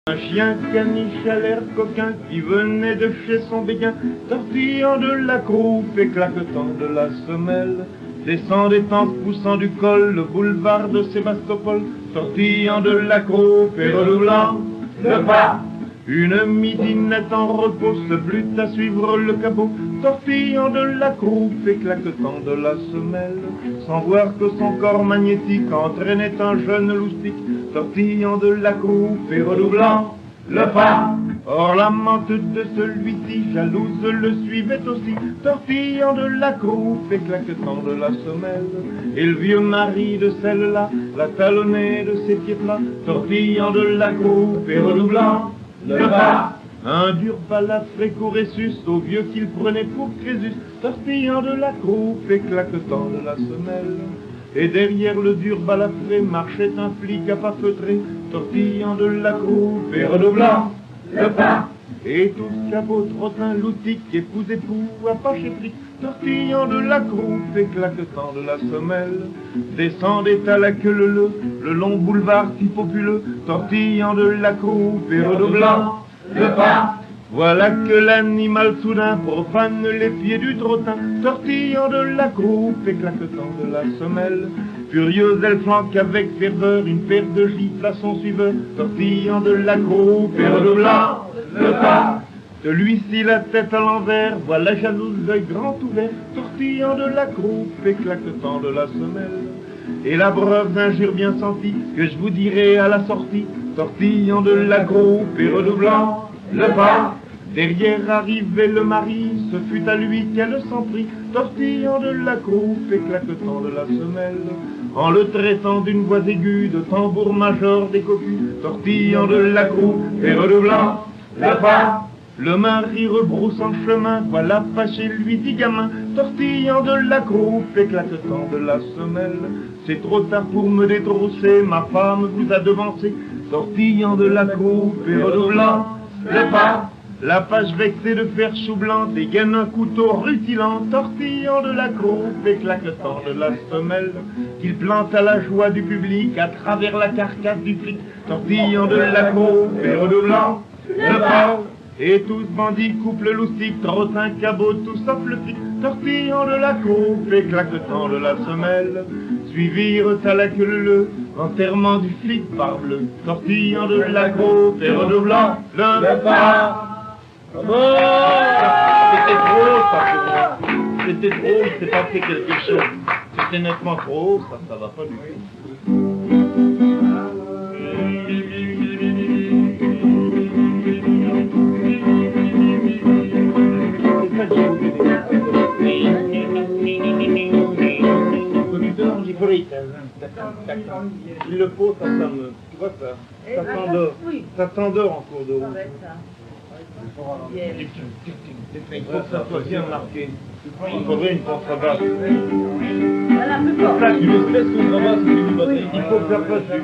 Un chien caniche à l'air coquin qui venait de chez son béguin, tortillant de la croupe et claquetant de la semelle, descendait en poussant du col le boulevard de Sébastopol, tortillant de la croupe et redoublant le pas. Une midinette en repos se plut à suivre le cabot, tortillant de la croupe et claquetant de la semelle, sans voir que son corps magnétique entraînait un jeune loustique, tortillant de la croupe et redoublant le pas. Or l'amante de celui-ci, jalouse, le suivait aussi, tortillant de la croupe et claquetant de la semelle, et le vieux mari de celle-là la talonnait de ses pieds plats, tortillant de la croupe et redoublant le pas. Un dur balafré courait sus au vieux qu'il prenait pour Crésus, tortillant de la croupe et claquetant de la semelle. Et derrière le dur balafré marchait un flic à pas feutré, tortillant de la croupe et redoublant le pas. Et tous cabots, trottins, loutiques, époux, apachés, flics, tortillant de la croupe et claquetant de la semelle, descendaient à la queue le long boulevard si populeux, tortillant de la croupe et redoublant le pas. Voilà que l'animal soudain profane les pieds du trottin, tortillant de la croupe et claquetant de la semelle. Furieuse, elle flanque avec ferveur une paire de gifles à son suiveur, tortillant de la croupe et redoublant le pas. Celui-ci la tête à l'envers, voit la jalouse, l'œil grand ouvert, tortillant de la croupe et claquetant de la semelle. Et la breuve d'injure bien sentie, que je vous dirai à la sortie, tortillant de la croupe et redoublant le pas. Derrière arrivait le mari, ce fut à lui qu'elle s'en prit, tortillant de la croupe et claquetant de la semelle, en le traitant d'une voix aiguë de tambour-major des cocus, tortillant de la croupe et redoublant le pas. Le mari rebroussant chemin, voilà fâché, lui dit gamin, tortillant de la croupe et claquetant de la semelle. C'est trop tard pour me détrousser, ma femme vous a devancé, tortillant de la croupe et redoublant le pas. La page vexée de fer chou blanc dégaine un couteau rutilant, tortillant de la croupe et claquetant de la semelle, qu'il plante à la joie du public à travers la carcasse du flic, tortillant de la croupe et redoublant le pas. Et tous bandits, couple loustique, trottin, cabot, tout sauf le flic, tortillant de la croupe et claquetant de la semelle, suivirent à la queue leu l'enterrement du flic parbleu, tortillant de la croupe et redoublant le pas. Bravo! C'était drôle, ça, pour moi. C'était drôle, c'est pas fait quelque chose. C'était nettement trop haut, ça va pas du tout. Il le faut, ça me... Tu vois ça? Ça t'endort en cours de route. Il faut que ça soit bien marqué. Il faudrait une contrebasse. Voilà, plus fort. Une espèce de contrebasse, il faut faire passer.